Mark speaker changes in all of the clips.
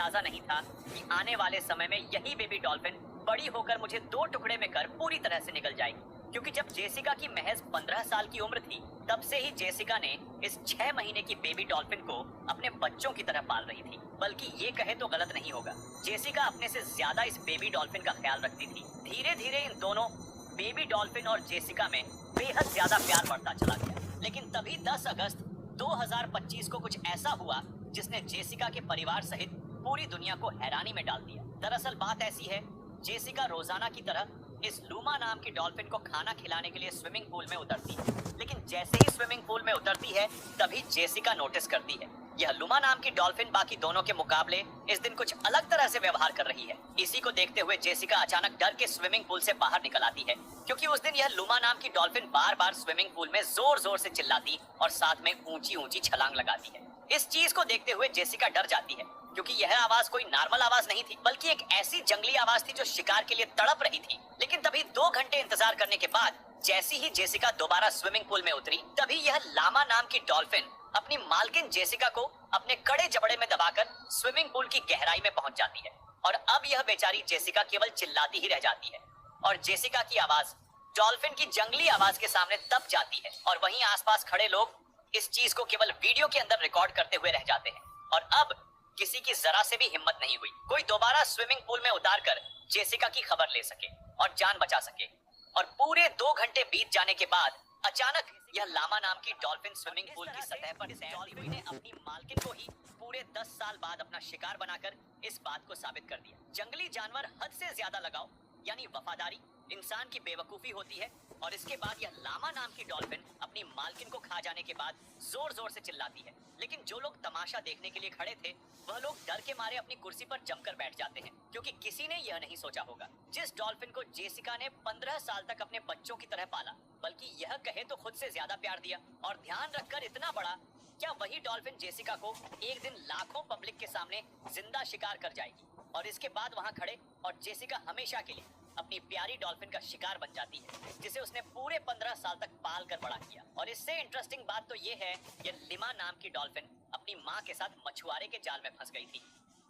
Speaker 1: अंदाजा नहीं था कि आने वाले समय में यही बेबी डॉल्फिन बड़ी होकर मुझे 2 टुकड़े में कर पूरी तरह से निगल जाएगी। क्योंकि जब जेसिका की महज 15 साल की उम्र थी, तब से ही जेसिका ने इस 6 महीने की बेबी डॉल्फिन को अपने बच्चों की तरह पाल रही थी। बल्कि ये कहे तो गलत नहीं होगा, जेसिका अपने से ज्यादा इस बेबी डॉल्फिन का ख्याल रखती थी। धीरे धीरे इन दोनों बेबी डॉल्फिन और जेसिका में बेहद ज्यादा प्यार बढ़ता चला गया। लेकिन तभी 10 अगस्त 2025 को कुछ ऐसा हुआ जिसने जेसिका के परिवार सहित पूरी दुनिया को हैरानी में डाल दिया। दरअसल बात ऐसी है, जेसिका रोजाना की तरह इस लूमा नाम की डॉल्फिन को खाना खिलाने के लिए स्विमिंग पूल में उतरती है। लेकिन जैसे ही स्विमिंग पूल में उतरती है, तभी जेसिका नोटिस करती है यह लूमा नाम की डॉल्फिन बाकी दोनों के मुकाबले इस दिन कुछ अलग तरह से व्यवहार कर रही है। इसी को देखते हुए जेसिका अचानक डर के स्विमिंग पूल से बाहर निकल आती है, क्योंकि उस दिन यह लूमा नाम की डॉल्फिन बार बार स्विमिंग पूल में जोर जोर से चिल्लाती और साथ में ऊंची ऊंची छलांग लगाती है। इस चीज को देखते हुए जेसिका डर जाती है, क्योंकि यह आवाज कोई नॉर्मल आवाज नहीं थी, बल्कि एक ऐसी जंगली आवाज थी जो शिकार के लिए तड़प रही थी। लेकिन तभी 2 घंटे इंतजार करने के बाद जैसी ही जेसिका दोबारा स्विमिंग पूल में उतरी, तभी यह लामा नाम की डॉल्फिन अपनी मालकिन जेसिका को अपने कड़े जबड़े में दबाकर स्विमिंग पूल की गहराई में पहुंच जाती है। और अब यह बेचारी जेसिका केवल चिल्लाती ही रह जाती है, और जेसिका की आवाज डॉल्फिन की जंगली आवाज के सामने दब जाती है। और वहीं आसपास खड़े लोग इस चीज को केवल वीडियो के अंदर रिकॉर्ड करते हुए रह जाते हैं। और अब किसी की जरा से भी हिम्मत नहीं हुई कोई दोबारा स्विमिंग पूल में उतारकर जेसिका की खबर ले सके और जान बचा सके। और पूरे 2 घंटे बीत जाने के बाद अचानक यह लामा नाम की डॉल्फिन स्विमिंग पूल की सतह पर तैरती हुई ने अपनी मालकिन को ही पूरे 10 साल बाद अपना शिकार बनाकर इस बात को साबित कर दिया। जंगली जानवर हद से ज्यादा लगाव यानी वफादारी इंसान की बेवकूफी होती है। और इसके बाद यह लामा नाम की डॉल्फिन अपनी मालकिन को खा जाने के बाद जोर जोर से चिल्लाती है। लेकिन जो लोग तमाशा देखने के लिए खड़े थे, वह लोग डर के मारे अपनी कुर्सी पर जमकर बैठ जाते हैं, क्योंकि किसी ने यह नहीं सोचा होगा जिस डॉल्फिन को जेसिका ने 15 साल तक अपने बच्चों की तरह पाला, बल्कि यह कहे तो खुद से ज्यादा प्यार दिया और ध्यान रखकर इतना बड़ा, क्या वही डॉल्फिन जेसिका को एक दिन लाखों पब्लिक के सामने जिंदा शिकार कर जाएगी और इसके बाद वहां खड़े और जेसिका हमेशा के लिए अपनी प्यारी डॉल्फिन का शिकार बन जाती है, जिसे उसने पूरे 15 साल तक पाल कर बड़ा किया। और इससे इंटरेस्टिंग बात तो ये है, ये लिमा नाम की डॉल्फिन अपनी माँ के साथ मछुआरे के जाल में फंस गई थी।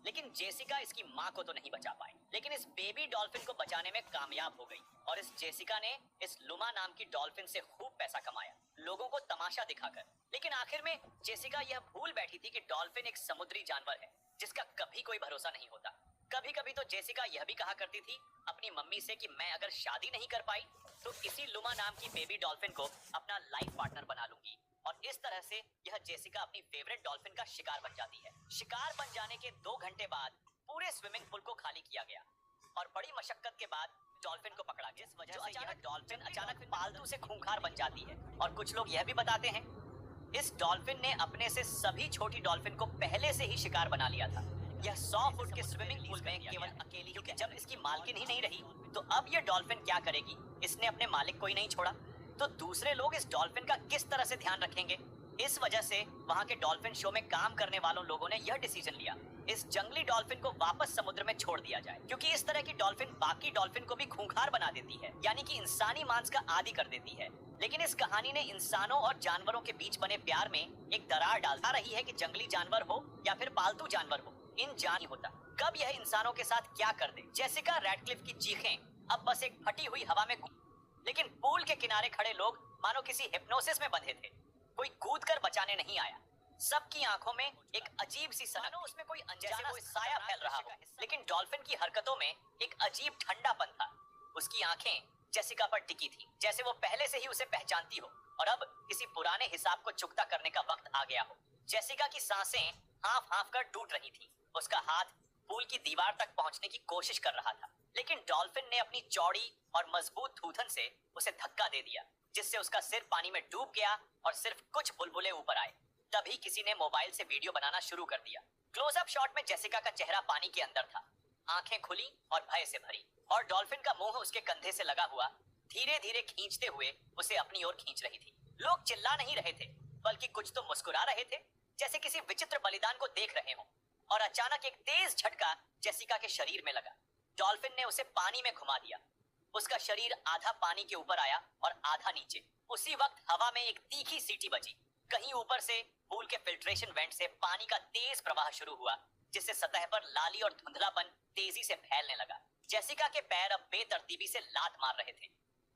Speaker 1: लेकिन जेसिका इसकी माँ को तो नहीं बचा पाई, लेकिन इस बेबी डॉल्फिन को बचाने में कामयाब हो गई। और इस जेसिका ने इस लुमा नाम की डॉल्फिन से खूब पैसा कमाया, लोगों को तमाशा दिखाकर। लेकिन आखिर में जेसिका यह भूल बैठी थी कि डॉल्फिन एक समुद्री जानवर है जिसका कभी कोई भरोसा नहीं होता। कभी कभी तो जेसिका यह भी कहा करती थी अपनी मम्मी से कि मैं अगर शादी नहीं कर पाई तो इसी लुमा नाम की बेबी डॉल्फिन को अपना लाइफ पार्टनर बना लूंगी। और इस तरह से यह जेसिका अपनी फेवरेट डॉल्फिन का शिकार बन जाती है। शिकार बन जाने के 2 घंटे बाद पूरे स्विमिंग पूल को खाली किया गया और बड़ी मशक्कत के बाद डॉल्फिन को पकड़ा गया, जिस वजह से यह डॉल्फिन अचानक पालतू से खूंखार बन जाती है। और कुछ लोग यह भी बताते हैं इस डॉल्फिन ने अपने से सभी छोटी डॉल्फिन को पहले से ही शिकार बना लिया था। यह 100 फुट के स्विमिंग पूल में केवल अकेली, क्योंकि जब इसकी मालकिन ही नहीं रही तो अब यह डॉल्फिन क्या करेगी, इसने अपने मालिक को ही नहीं छोड़ा, तो दूसरे लोग इस डॉल्फिन का किस तरह से ध्यान रखेंगे। इस वजह से वहां के डॉल्फिन शो में काम करने वालों लोगों ने यह डिसीजन लिया इस जंगली डॉल्फिन को वापस समुद्र में छोड़ दिया जाए, क्योंकि इस तरह की डॉल्फिन बाकी डॉल्फिन को भी खूंखार बना देती है, यानी कि इंसानी मांस का आदी कर देती है। लेकिन इस कहानी ने इंसानों और जानवरों के बीच बने प्यार में एक दरार डालता रही है कि जंगली जानवर हो या फिर पालतू जानवर हो, इन जान ही होता कब यह इंसानों के साथ क्या कर दे। जेसिका रैडक्लिफ की चीखें अब बस एक फटी हुई हवा में, लेकिन पूल के किनारे खड़े लोग मानो किसी हिप्नोसिस में बंधे थे। कोई कूद कर बचाने नहीं आया। सबकी आंखों में एक अजीब सी सनक, उसमें कोई अनजाना साया फैल रहा हो। लेकिन डॉल्फिन की हरकतों में एक अजीब ठंडापन था। उसकी आंखें जेसिका पर टिकी थी, जैसे वो पहले से ही उसे पहचानती हो और अब किसी पुराने हिसाब को चुकता करने का वक्त आ गया हो। जेसिका की सांसें हाफ हाफ कर टूट रही थी। उसका हाथ पूल की दीवार तक पहुंचने की कोशिश कर रहा था, लेकिन डॉल्फिन ने अपनी चौड़ी और मजबूत थूथन से उसे धक्का दे दिया, जिससे उसका सिर पानी में डूब गया और सिर्फ कुछ बुलबुले ऊपर आए। तभी किसी ने मोबाइल से वीडियो बनाना शुरू कर दिया। क्लोजअप शॉट में जेसिका का चेहरा पानी के अंदर था, आंखें खुली और भय से भरी, और डॉल्फिन का मुंह उसके कंधे से लगा हुआ धीरे धीरे खींचते हुए उसे अपनी ओर खींच रही थी। लोग चिल्ला नहीं रहे थे, बल्कि कुछ तो मुस्कुरा रहे थे, जैसे किसी विचित्र बलिदान को देख रहे हों। और अचानक एक तेज झटका जेसिका के शरीर में लगा। डॉल्फिन ने उसे पानी में घुमा दिया। उसका शरीर आधा पानी के ऊपर आया और आधा नीचे। उसी वक्त हवा में एक तीखी सीटी बजी। कहीं ऊपर से पूल के फिल्ट्रेशन वेंट से पानी का तेज प्रवाह शुरू हुआ, जिससे सतह पर लाली और धुंधलापन तेजी से फैलने लगा। जेसिका के पैर अब बेतरतीबी से लात मार रहे थे,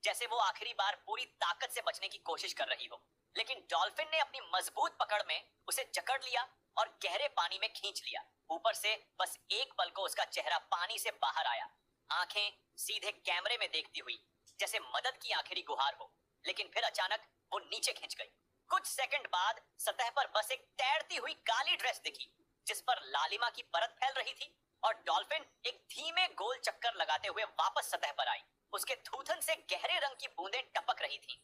Speaker 1: जैसे वो आखिरी बार पूरी ताकत से बचने की कोशिश कर रही हो। लेकिन डॉल्फिन ने अपनी मजबूत पकड़ में उसे जकड़ लिया और गहरे पानी में खींच लिया। ऊपर से बस एक पल को उसका चेहरा पानी से बाहर आया, आंखें सीधे कैमरे में देखती हुई, जैसे मदद की आखिरी गुहार हो। लेकिन फिर अचानक वो नीचे खिंच गई। कुछ सेकंड बाद सतह पर बस एक तैरती हुई काली ड्रेस दिखी, जिस पर लालिमा की परत फैल रही थी, और डॉल्फिन एक धीमे गोल चक्कर लगाते हुए वापस सतह पर आई। उसके थूथन से गहरे रंग की बूंदें टपक रही थीं।